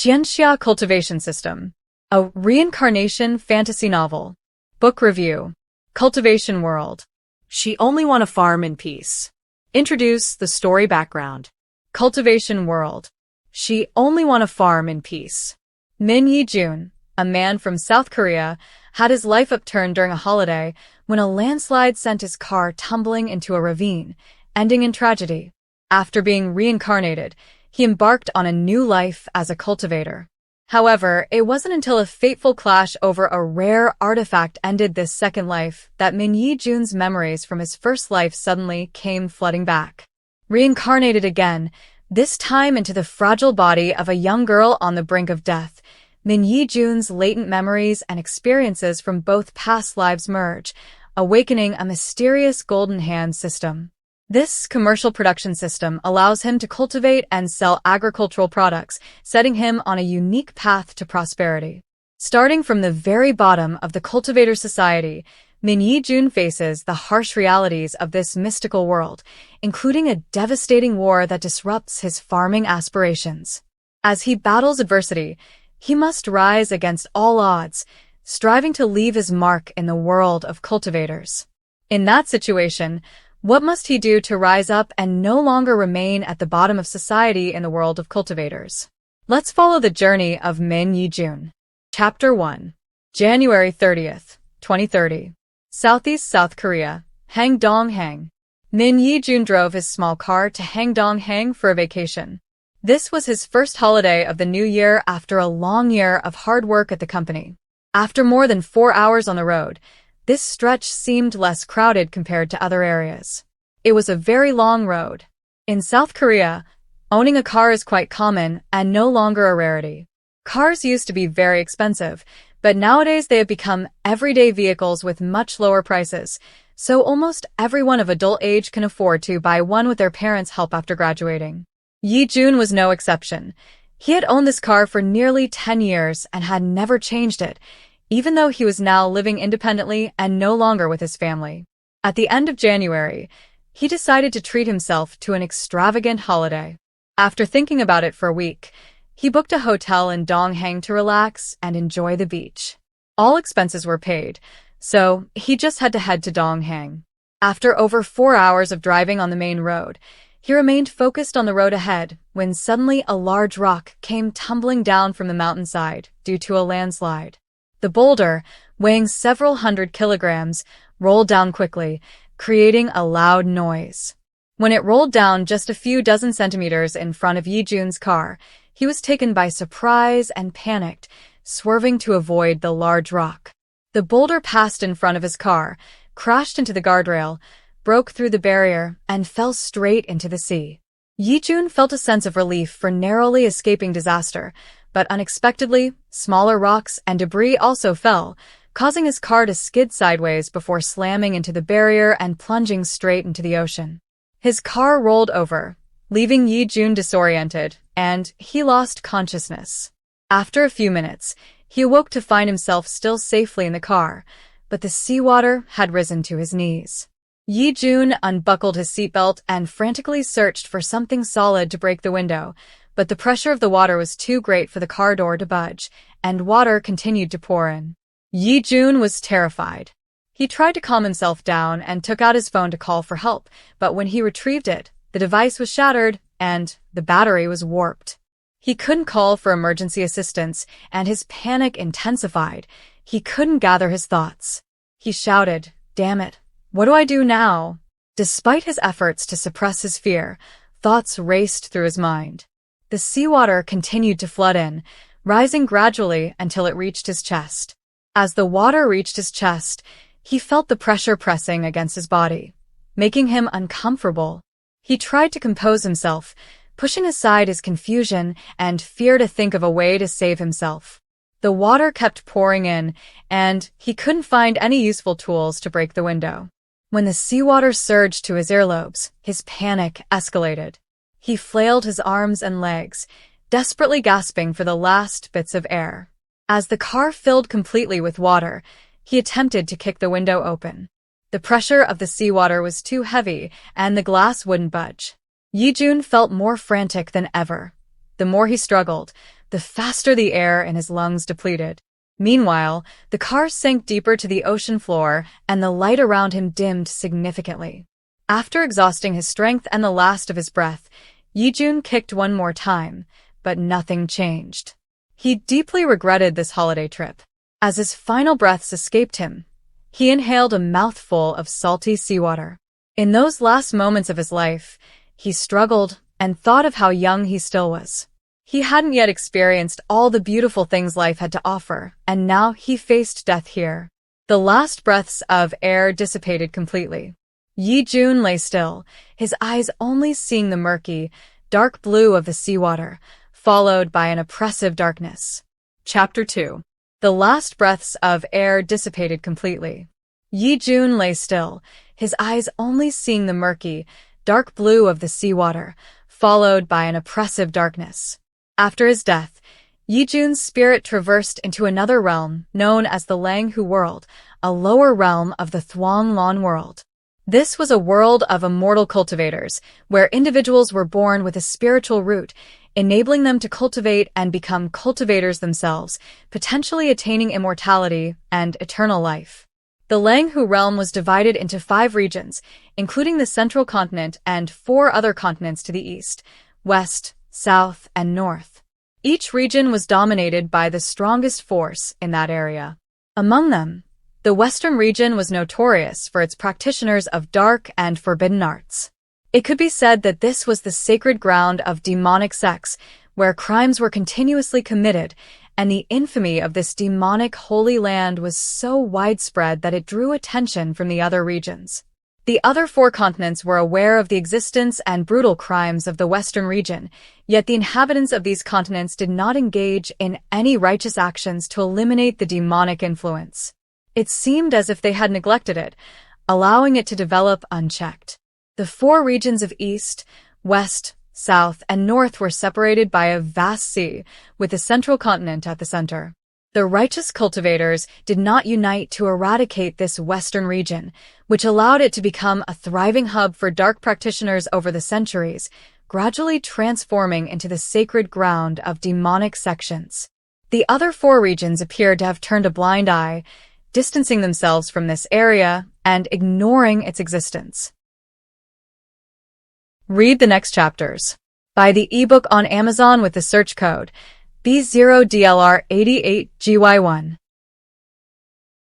Xianxia Cultivation System, a reincarnation fantasy novel. Book review. Cultivation World. She only want to farm in peace. Introduce the story background. Cultivation World. She only want to farm in peace. Min Ye Jun, a man from South Korea, had his life upturned during a holiday when a landslide sent his car tumbling into a ravine, ending in tragedy. After being reincarnated, he embarked on a new life as a cultivator. However, it wasn't until a fateful clash over a rare artifact ended this second life that Min Ye Jun's memories from his first life suddenly came flooding back. Reincarnated again, this time into the fragile body of a young girl on the brink of death, Min Ye Jun's latent memories and experiences from both past lives merge, awakening a mysterious golden hand system. This commercial production system allows him to cultivate and sell agricultural products, setting him on a unique path to prosperity. Starting from the very bottom of the cultivator society, Min Ye Jun faces the harsh realities of this mystical world, including a devastating war that disrupts his farming aspirations. As he battles adversity, he must rise against all odds, striving to leave his mark in the world of cultivators. In that situation, what must he do to rise up and no longer remain at the bottom of society in the world of cultivators? Let's follow the journey of Min Ye Jun. Chapter 1. January 30th, 2030. Southeast South Korea, Hangdong-hang. Min Ye Jun drove his small car to Hangdong-hang for a vacation. This was his first holiday of the new year after a long year of hard work at the company. After more than 4 hours on the road, this stretch seemed less crowded compared to other areas. It was a very long road. In South Korea, owning a car is quite common and no longer a rarity. Cars used to be very expensive, but nowadays they have become everyday vehicles with much lower prices, so almost everyone of adult age can afford to buy one with their parents' help after graduating. Ye Jun was no exception. He had owned this car for nearly 10 years and had never changed it, even though he was now living independently and no longer with his family. At the end of January, he decided to treat himself to an extravagant holiday. After thinking about it for a week, he booked a hotel in Donghang to relax and enjoy the beach. All expenses were paid, so he just had to head to Donghang. After over 4 hours of driving on the main road, he remained focused on the road ahead when suddenly a large rock came tumbling down from the mountainside due to a landslide. The boulder, weighing several hundred kilograms, rolled down quickly, creating a loud noise. When it rolled down just a few dozen centimeters in front of Ye Jun's car, he was taken by surprise and panicked, swerving to avoid the large rock. The boulder passed in front of his car, crashed into the guardrail, broke through the barrier, and fell straight into the sea. Ye Jun felt a sense of relief for narrowly escaping disaster, but unexpectedly, smaller rocks and debris also fell, causing his car to skid sideways before slamming into the barrier and plunging straight into the ocean. His car rolled over, leaving Ye Jun disoriented, and he lost consciousness. After a few minutes, he awoke to find himself still safely in the car, but the seawater had risen to his knees. Ye Jun unbuckled his seatbelt and frantically searched for something solid to break the window, but the pressure of the water was too great for the car door to budge, and water continued to pour in. Ye Jun was terrified. He tried to calm himself down and took out his phone to call for help, but when he retrieved it, the device was shattered and the battery was warped. He couldn't call for emergency assistance, and his panic intensified. He couldn't gather his thoughts. He shouted, "Damn it, what do I do now?" Despite his efforts to suppress his fear, thoughts raced through his mind. The seawater continued to flood in, rising gradually until it reached his chest. As the water reached his chest, he felt the pressure pressing against his body, making him uncomfortable. He tried to compose himself, pushing aside his confusion and fear to think of a way to save himself. The water kept pouring in, and he couldn't find any useful tools to break the window. When the seawater surged to his earlobes, his panic escalated. He flailed his arms and legs, desperately gasping for the last bits of air. As the car filled completely with water, he attempted to kick the window open. The pressure of the seawater was too heavy, and the glass wouldn't budge. Ye Jun felt more frantic than ever. The more he struggled, the faster the air in his lungs depleted. Meanwhile, the car sank deeper to the ocean floor and the light around him dimmed significantly. After exhausting his strength and the last of his breath, Ye Jun kicked one more time, but nothing changed. He deeply regretted this holiday trip. As his final breaths escaped him, he inhaled a mouthful of salty seawater. In those last moments of his life, he struggled and thought of how young he still was. He hadn't yet experienced all the beautiful things life had to offer, and now he faced death here. The last breaths of air dissipated completely. Ye Jun lay still, his eyes only seeing the murky, dark blue of the seawater, followed by an oppressive darkness. Chapter 2. The last breaths of air dissipated completely. Ye Jun lay still, his eyes only seeing the murky, dark blue of the seawater, followed by an oppressive darkness. After his death, Ye Jun's spirit traversed into another realm known as the Reivew world, a lower realm of the Thuong Lan world. This was a world of immortal cultivators, where individuals were born with a spiritual root, enabling them to cultivate and become cultivators themselves, potentially attaining immortality and eternal life. The Reivew realm was divided into 5 regions, including the central continent and 4 other continents to the east, west, south, and north. Each region was dominated by the strongest force in that area. Among them, the western region was notorious for its practitioners of dark and forbidden arts. It could be said that this was the sacred ground of demonic sects, where crimes were continuously committed, and the infamy of this demonic holy land was so widespread that it drew attention from the other regions. The other 4 continents were aware of the existence and brutal crimes of the western region, yet the inhabitants of these continents did not engage in any righteous actions to eliminate the demonic influence. It seemed as if they had neglected it, allowing it to develop unchecked. The 4 regions of east, west, south, and north were separated by a vast sea, with the central continent at the center. The righteous cultivators did not unite to eradicate this western region, which allowed it to become a thriving hub for dark practitioners over the centuries, gradually transforming into the sacred ground of demonic sections. The other 4 regions appeared to have turned a blind eye, distancing themselves from this area and ignoring its existence. Read the next chapters. Buy the ebook on Amazon with the search code B0DLR88GY1.